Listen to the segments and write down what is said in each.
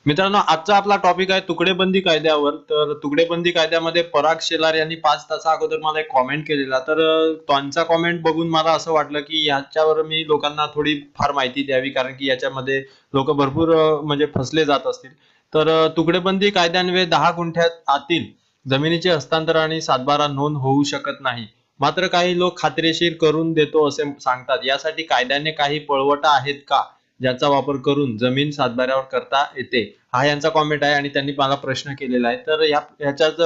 मित्रांनो, आजचा आपला टॉपिक आहे तुकडेबंदी कायद्यावर. तर तुकडेबंदी कायद्यामध्ये पराग शेलार यांनी 5 तासा अगोदर मला एक कॉमेंट केलेला. तर त्यांचा कॉमेंट बघून मला असं वाटलं की याच्यावर मी लोकांना थोडी फार माहिती द्यावी, कारण की याच्यामध्ये लोक भरपूर म्हणजे फसले जात असतील. तर तुकडेबंदी कायद्यान्वये 10 गुंठ्यात आतील जमिनीचे हस्तांतर आणि सातबारा नोंद होऊ शकत नाही. मात्र काही लोक खात्रीशीर करून देतो असे सांगतात. यासाठी कायद्याने काही पळवटा आहेत का, ज्याचा वापर करून जमीन सातबाऱ्यावर करता येते? हा यांचा कॉमेंट आहे आणि त्यांनी मला प्रश्न केलेला आहे. तर ह्याच्याच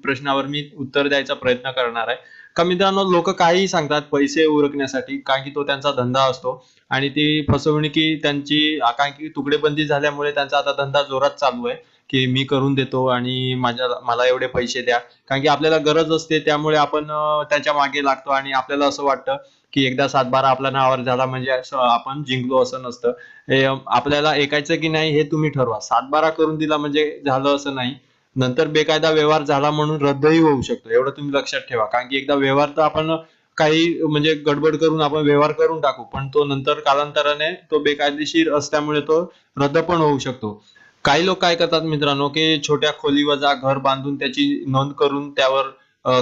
प्रश्नावर मी उत्तर द्यायचा प्रयत्न करणार आहे. का मित्रांनो, लोक काहीही सांगतात पैसे उरकण्यासाठी, कारण की तो त्यांचा धंदा असतो. आणि ती फसवणुकी त्यांची, कारण की तुकडेबंदी झाल्यामुळे त्यांचा आता धंदा जोरात चालू आहे की मी करून देतो आणि मला एवढे पैसे द्या. कारण की आपल्याला गरज असते, त्यामुळे आपण त्याच्या मागे लागतो आणि आपल्याला असं वाटतं की एकदा सातबारा आपल्या नावावर झाला म्हणजे आपण जिंकलो. असं नसतं. हे आपल्याला ऐकायचं की नाही हे तुम्ही ठरवा. सातबारा करून दिला म्हणजे झालं असं नाही. नंतर बेकायदा व्यवहार झाला म्हणून रद्दही होऊ शकतो, एवढं तुम्ही लक्षात ठेवा. कारण की एकदा व्यवहार तर आपण काही म्हणजे गडबड करून आपण व्यवहार करून टाकू, पण तो नंतर कालांतराने तो बेकायदेशीर असल्यामुळे तो रद्द पण होऊ शकतो. काही लोक काय करतात मित्रांनो, की छोट्या खोलीवजा घर बांधून त्याची नोंद करून त्यावर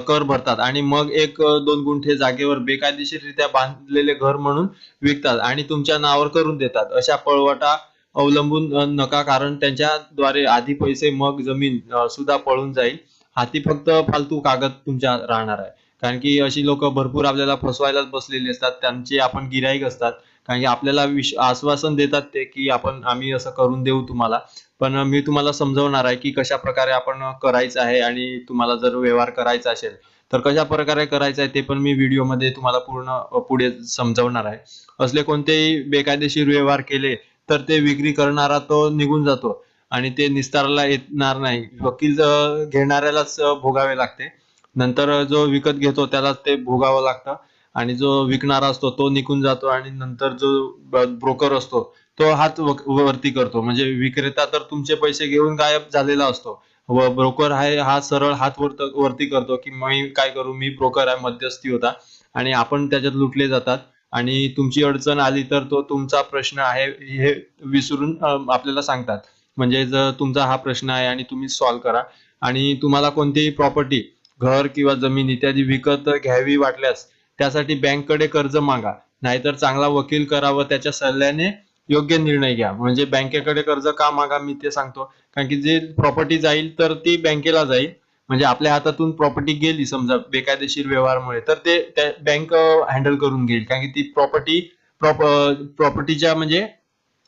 कर भरतात आणि मग 1-2 गुंठे जागेवर बेकायदेशीररित्या बांधलेले घर म्हणून विकतात आणि तुमच्या नावावर करून देतात. अशा पळवाटा अवलंबून नका, कारण त्यांच्याद्वारे आधी पैसे मग जमीन सुद्धा पळून जाईल. हाती फक्त फालतू कागद तुमच्या राहणार आहे. कारण की अशी लोक भरपूर आपल्याला फसवायलाच बसलेली असतात. त्यांचे आपण गिराईक असतात. कारण की आपल्याला आश्वासन देतात ते, की आम्ही असं करून देऊ तुम्हाला. पण मी तुम्हाला समजवणार आहे की कशा प्रकारे आपण करायचं आहे, आणि तुम्हाला जर व्यवहार करायचा असेल तर कशा प्रकारे करायचं आहे ते पण मी व्हिडिओमध्ये तुम्हाला पूर्ण पुढे समजवणार आहे. असले कोणतेही बेकायदेशीर व्यवहार केले तर ते विक्री करणारा तो निघून जातो आणि ते निस्ताराला येणार नाही. वकील घेणाऱ्यालाच भोगावे लागते. नंतर जो विकत घेतो त्यालाच ते भोगावं लागतं. आणि जो विकणारा असतो तो निघून जातो आणि नंतर जो ब्रोकर असतो तो हात वरती करतो. म्हणजे विक्रेता तर तुमचे पैसे घेऊन गायब झालेला असतो, व ब्रोकर आहे हा सरळ हात वरती करतो की मी काय करू, मी ब्रोकर आहे, मध्यस्थी होता. आणि आपण त्याच्यात लुटले जातात. आणि तुमची अडचण आली तर तो तुमचा प्रश्न आहे हे विसरून आपल्याला सांगतात. म्हणजे जर तुमचा हा प्रश्न आहे आणि तुम्ही सॉल्व्ह करा. आणि तुम्हाला कोणतीही प्रॉपर्टी, घर किंवा जमीन इत्यादी विकत घ्यावी वाटल्यास त्यासाठी बँककडे कर्ज मागा. नाहीतर चांगला वकील करा व त्याच्या सल्ल्याने योग्य निर्णय घ्या. म्हणजे बँकेकडे कर्ज का मागा मी ते सांगतो. कारण की जे प्रॉपर्टी जाईल तर ती बँकेला जाईल. म्हणजे आपल्या हातातून प्रॉपर्टी गेली समजा बेकायदेशीर व्यवहारामुळे, तर ते बँक हँडल करून घेईल. कारण की ती प्रॉपर्टीच्या म्हणजे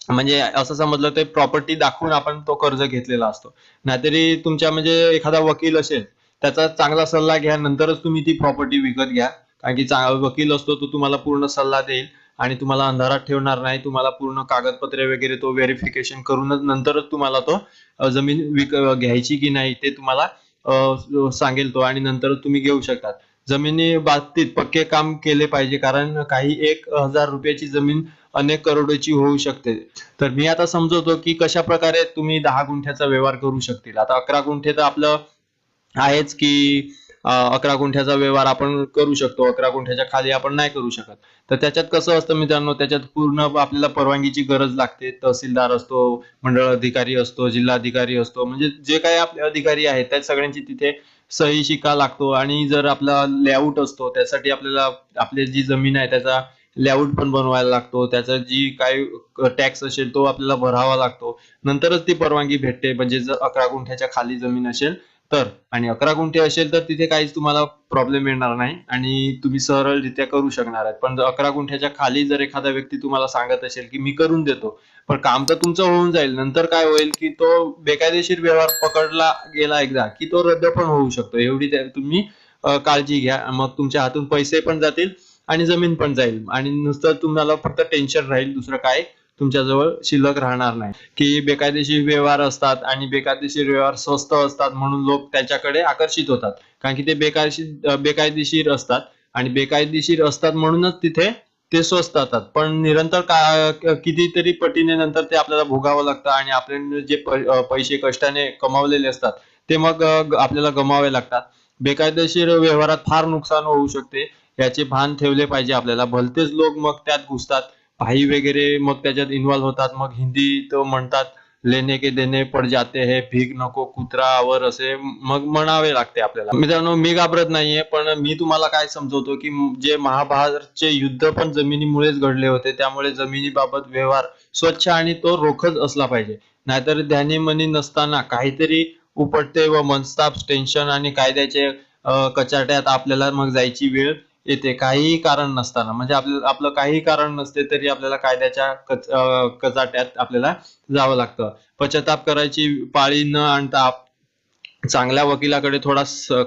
म्हणजे असं समजलं तर प्रॉपर्टी दाखवून आपण तो कर्ज घेतलेला असतो. नाहीतरी तुमच्या म्हणजे एखादा वकील असेल, त्याचा चांगला सल्ला घ्या, नंतरच तुम्ही ती प्रॉपर्टी विकत घ्या. कारण की वकील असतो तो तुम्हाला पूर्ण सल्ला देईल आणि तुम्हाला अंधारात ठेवणार नाही. तुम्हाला पूर्ण कागदपत्रे वगैरे तो व्हेरिफिकेशन करूनच नंतरच तुम्हाला तो जमीन घ्यायची की नाही ते तुम्हाला सांगेल तो, आणि नंतरच तुम्ही घेऊ शकता. जमिनी बाबतीत पक्के काम केले पाहिजे, कारण काही 1,000 रुपयाची जमीन अनेक करोडची होऊ शकते. तर मी आता समजवतो की कशा प्रकारे तुम्ही 10 गुंठ्याचा व्यवहार करू शकतील. आता 11 गुंठे तर आपलं आहेच की 11 गुंठ्याचा व्यवहार आपण करू शकतो. 11 गुंठ्याच्या खाली आपण नाही करू शकत. तर त्याच्यात कसं असतं मित्रांनो, त्याच्यात पूर्ण आपल्याला परवानगीची गरज लागते. तहसीलदार असतो, मंडळ अधिकारी असतो, जिल्हाधिकारी असतो, म्हणजे जे काही आपले अधिकारी आहेत त्या सगळ्यांची तिथे सही शिक्का लागतो. आणि जर आपला लेआउट असतो त्यासाठी आपल्याला आपली जी जमीन आहे त्याचा लेआउट पण बनवायला लागतो. त्याचा जी काही टॅक्स असेल तो आपल्याला भरावा लागतो. नंतरच ती परवानगी भेटते. म्हणजे जर 11 गुंठ्याच्या खाली जमीन असेल तर. आणि 11 गुंठे असेल तर तिथे काहीच तुम्हाला प्रॉब्लेम येणार नाही आणि तुम्ही सरळरित्या करू शकणार आहेत. पण 11 गुंठ्याच्या खाली जर एखादा व्यक्ती तुम्हाला सांगत असेल की मी करून देतो, पण काम तर तुमचं होऊन जाईल, नंतर काय होईल की तो बेकायदेशीर व्यवहार पकडला गेला एकदा की तो रद्द पण होऊ शकतो. एवढी तुम्ही काळजी घ्या. मग तुमच्या हातून पैसे पण जातील आणि जमीन पण जाईल आणि नुसतं तुम्हाला फक्त टेन्शन राहील, दुसरं काय तुमच्याजवळ शिल्लक राहणार नाही. की बेकायदेशीर व्यवहार असतात आणि बेकायदेशीर व्यवहार स्वस्त असतात म्हणून लोक त्याच्याकडे आकर्षित होतात. कारण की ते बेकायदेशीर असतात आणि बेकायदेशीर असतात म्हणूनच तिथे ते स्वस्त असतात. पण निरंतर कितीतरी पटीने नंतर ते आपल्याला भोगावं लागतं आणि आपले जे पैसे कष्टाने कमावलेले असतात ते मग आपल्याला गमावे लागतात. बेकायदेशीर व्यवहारात फार नुकसान होऊ शकते, याचे भान ठेवले पाहिजे आपल्याला. भलतेच लोक मग त्यात घुसतात, भाई वगैरे मग त्याच्यात इन्व्हॉल्व होतात, मग हिंदी तो म्हणतात लेने के देने पड जाते है, भीक नको कुत्रा आवर असे मग म्हणावे लागते आपल्याला. मित्रांनो, मी घाबरत नाहीये, पण मी तुम्हाला काय समजवतो की जे महाभारतचे युद्ध पण जमिनीमुळेच घडले होते, त्यामुळे जमिनीबाबत व्यवहार स्वच्छ आणि तो रोखच असला पाहिजे. नाहीतर ध्यानी-मनी नसताना काहीतरी उपटते व मनस्ताप, टेन्शन आणि कायद्याचे कचाट्यात आपल्याला मग जायची वेळ येते. काहीही कारण नसताना, म्हणजे आपलं काहीही कारण नसते तरी आपल्याला कायद्याच्या कचाट्यात आपल्याला जावं लागतं. पश्चाताप करायची पाळी न आणता चांगल्या वकिलाकडे थोडा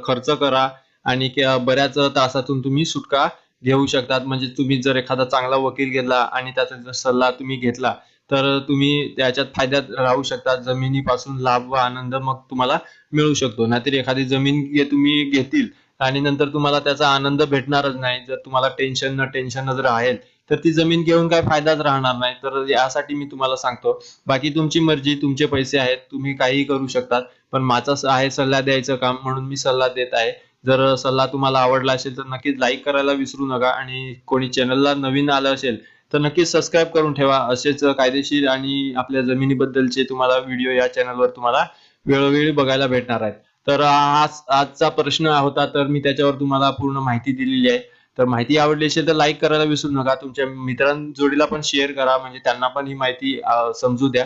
खर्च करा आणि बऱ्याच त्रासातून तुम्ही सुटका घेऊ शकतात. म्हणजे तुम्ही जर एखादा चांगला वकील घेतला आणि त्याचा जर सल्ला तुम्ही घेतला, तर तुम्ही त्याच्यात फायद्यात राहू शकता. जमिनीपासून लाभ व आनंद मग तुम्हाला मिळू शकतो. नाहीतर एखादी जमीन तुम्ही घेतील आणि नंतर तुम्हाला त्याचा आनंद भेटणारच नाही. जर तुम्हाला टेन्शनच राहील, तर ती जमीन घेऊन काही फायदाच राहणार नाही. तर यासाठी मी तुम्हाला सांगतो, बाकी तुमची मर्जी, तुमचे पैसे आहेत, तुम्ही काहीही करू शकतात. पण माझं असं आहे सल्ला द्यायचं काम, म्हणून मी सल्ला देत आहे. जर सल्ला तुम्हाला आवडला असेल तर नक्कीच लाईक करायला विसरू नका आणि कोणी चॅनलला नवीन आलं असेल तर नक्कीच सबस्क्राईब करून ठेवा. असेच कायदेशीर आणि आपल्या जमिनीबद्दलचे तुम्हाला व्हिडिओ या चॅनलवर तुम्हाला वेळोवेळी बघायला भेटणार आहेत. तर आजचा प्रश्न होता, तर मी त्याच्यावर तुम्हाला पूर्ण माहिती दिलेली आहे. तर माहिती आवडली असेल तर लाईक करायला विसरू नका. तुमच्या मित्रांजोडीला पण शेअर करा, म्हणजे त्यांना पण ही माहिती समजू द्या.